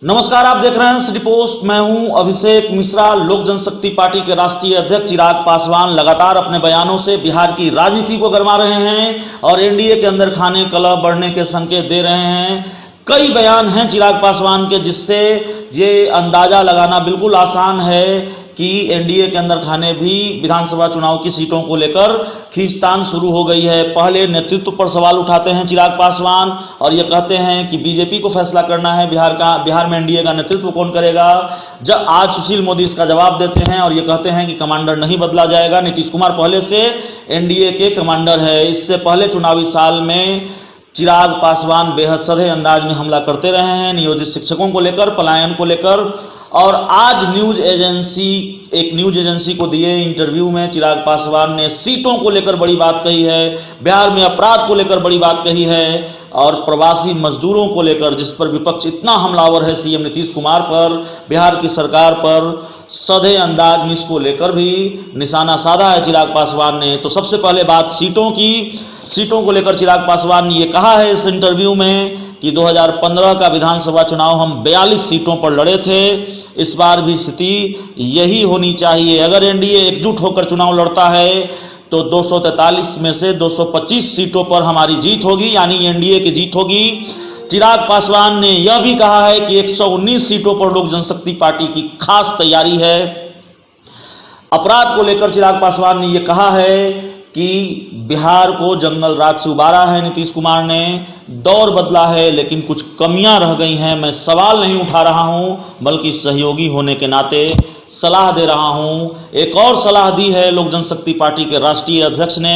नमस्कार, आप देख रहे हैं सिटी पोस्ट। मैं हूं अभिषेक मिश्रा। लोक जनशक्ति पार्टी के राष्ट्रीय अध्यक्ष चिराग पासवान लगातार अपने बयानों से बिहार की राजनीति को गरमा रहे हैं और एनडीए के अंदर खाने कलह बढ़ने के संकेत दे रहे हैं। कई बयान हैं चिराग पासवान के जिससे ये अंदाजा लगाना बिल्कुल आसान है कि एनडीए के अंदर खाने भी विधानसभा चुनाव की सीटों को लेकर खींचतान शुरू हो गई है। पहले नेतृत्व पर सवाल उठाते हैं चिराग पासवान और ये कहते हैं कि बीजेपी को फैसला करना है बिहार में एनडीए का नेतृत्व कौन करेगा। जब आज सुशील मोदी इसका जवाब देते हैं और ये कहते हैं कि कमांडर नहीं बदला जाएगा। नीतीश कुमार पहले से एनडीए के कमांडर है। इससे पहले चुनावी साल में चिराग पासवान बेहद सधे अंदाज में हमला करते रहे हैं नियोजित शिक्षकों को लेकर, पलायन को लेकर। और आज एक न्यूज एजेंसी को दिए इंटरव्यू में चिराग पासवान ने सीटों को लेकर बड़ी बात कही है, बिहार में अपराध को लेकर बड़ी बात कही है और प्रवासी मजदूरों को लेकर जिस पर विपक्ष इतना हमलावर है सीएम नीतीश कुमार पर, बिहार की सरकार पर, सधे अंदाज में इसको लेकर भी निशाना साधा है चिराग पासवान ने। तो सबसे पहले बात सीटों को लेकर चिराग पासवान ने ये कहा है इस इंटरव्यू में कि 2015 का विधानसभा चुनाव हम 42 सीटों पर लड़े थे। इस बार भी स्थिति यही होनी चाहिए। अगर एनडीए एकजुट होकर चुनाव लड़ता है तो 243 में से 225 सीटों पर हमारी जीत होगी, यानी एनडीए की जीत होगी। चिराग पासवान ने यह भी कहा है कि 119 सीटों पर लोक जनशक्ति पार्टी की खास तैयारी है। अपराध को लेकर चिराग पासवान ने यह कहा है कि बिहार को जंगल राज से उबारा है नीतीश कुमार ने, दौर बदला है लेकिन कुछ कमियां रह गई हैं। मैं सवाल नहीं उठा रहा हूं बल्कि सहयोगी होने के नाते सलाह दे रहा हूं। एक और सलाह दी है लोक जनशक्ति पार्टी के राष्ट्रीय अध्यक्ष ने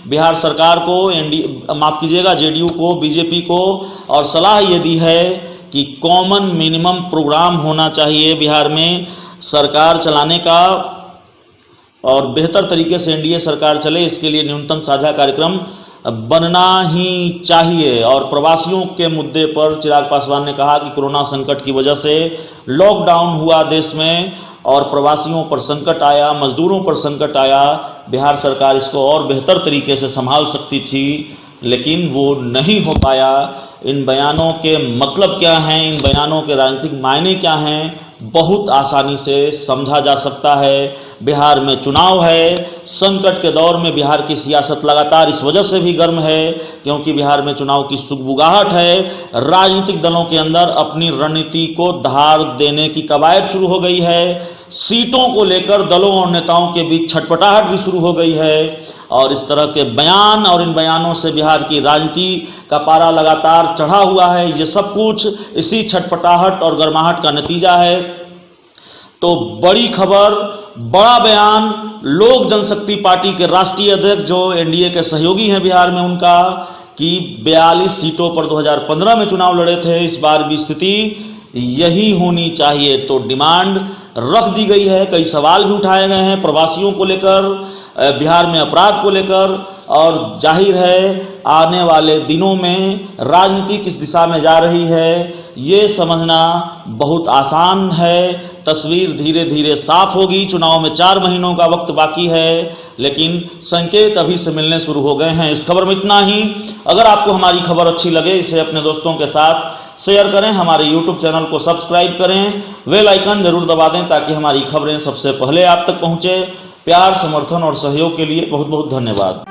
बिहार सरकार को, जेडीयू को, बीजेपी को, और सलाह ये दी है कि कॉमन मिनिमम प्रोग्राम होना चाहिए बिहार में सरकार चलाने का और बेहतर तरीके से एनडीए सरकार चले, इसके लिए न्यूनतम साझा कार्यक्रम बनना ही चाहिए। और प्रवासियों के मुद्दे पर चिराग पासवान ने कहा कि कोरोना संकट की वजह से लॉकडाउन हुआ देश में और प्रवासियों पर संकट आया, मजदूरों पर संकट आया। बिहार सरकार इसको और बेहतर तरीके से संभाल सकती थी लेकिन वो नहीं हो पाया। इन बयानों के मतलब क्या हैं, इन बयानों के राजनीतिक मायने क्या हैं, बहुत आसानी से समझा जा सकता है। बिहार में चुनाव है, संकट के दौर में बिहार की सियासत लगातार इस वजह से भी गर्म है क्योंकि बिहार में चुनाव की सुगबुगाहट है। राजनीतिक दलों के अंदर अपनी रणनीति को धार देने की कवायद शुरू हो गई है। सीटों को लेकर दलों और नेताओं के बीच छटपटाहट भी शुरू हो गई है और इस तरह के बयान और इन बयानों से बिहार की राजनीति का पारा लगातार चढ़ा हुआ है। ये सब कुछ इसी छटपटाहट और गर्माहट का नतीजा है। तो बड़ी खबर, बड़ा बयान लोक जनशक्ति पार्टी के राष्ट्रीय अध्यक्ष जो एनडीए के सहयोगी हैं बिहार में उनका, कि 42 सीटों पर 2015 में चुनाव लड़े थे, इस बार भी स्थिति यही होनी चाहिए। तो डिमांड रख दी गई है। कई सवाल भी उठाए गए हैं प्रवासियों को लेकर, बिहार में अपराध को लेकर, और जाहिर है आने वाले दिनों में राजनीति किस दिशा में जा रही है ये समझना बहुत आसान है। तस्वीर धीरे धीरे साफ होगी। चुनाव में 4 महीनों का वक्त बाकी है लेकिन संकेत अभी से मिलने शुरू हो गए हैं। इस खबर में इतना ही। अगर आपको हमारी खबर अच्छी लगे इसे अपने दोस्तों के साथ शेयर करें, हमारे यूट्यूब चैनल को सब्सक्राइब करें, बेल आइकन जरूर दबा दें ताकि हमारी खबरें सबसे पहले आप तक पहुंचे। प्यार, समर्थन और सहयोग के लिए बहुत बहुत धन्यवाद।